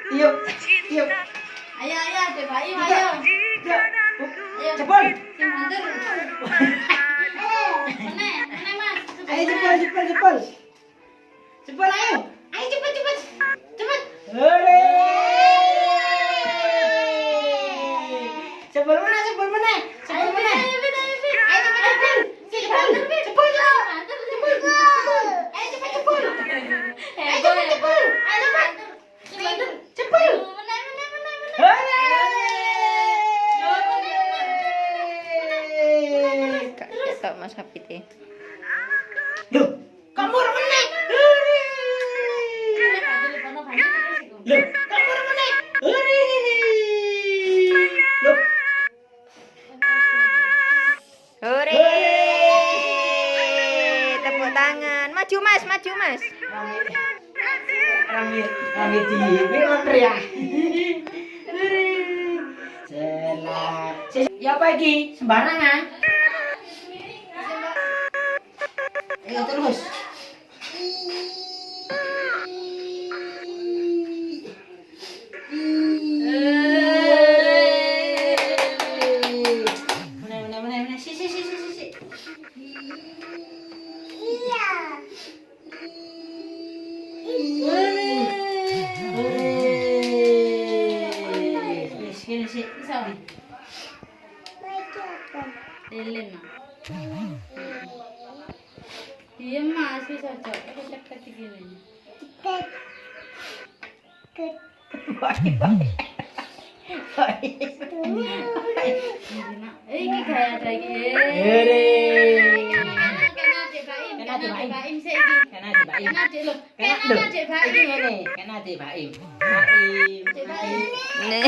Yuk, yuk. Ayo, Dek Baim, ayo. Ayo. Cepol. Sing banter. Meneh, Mas. Ayo cepol. Cepol ayo. Ayo cepet. Cepet. Hore. Cepol mana? Ayo, Fit. Ayo cepet. Cepol. Cepol. Ayo cepet. Ayo cepet. Cepol. Meneh. Hore. Kak ketok Mas Kapite. Loh, kamu orang mana? Loh, kamu orang mana? Loh, Hore. Tepuk tangan. Maju Mas. rame di Winter ya. Ya apa iki? Sembarangan. Ayo terus. Mana. Si. Sini. Bisa. Lilin. Iya Mas, bisa cok. Aku cek gini. Iki gaya lagi. Kena Dek Baim sih iki. Kena Dek Baim. Baim. Nih.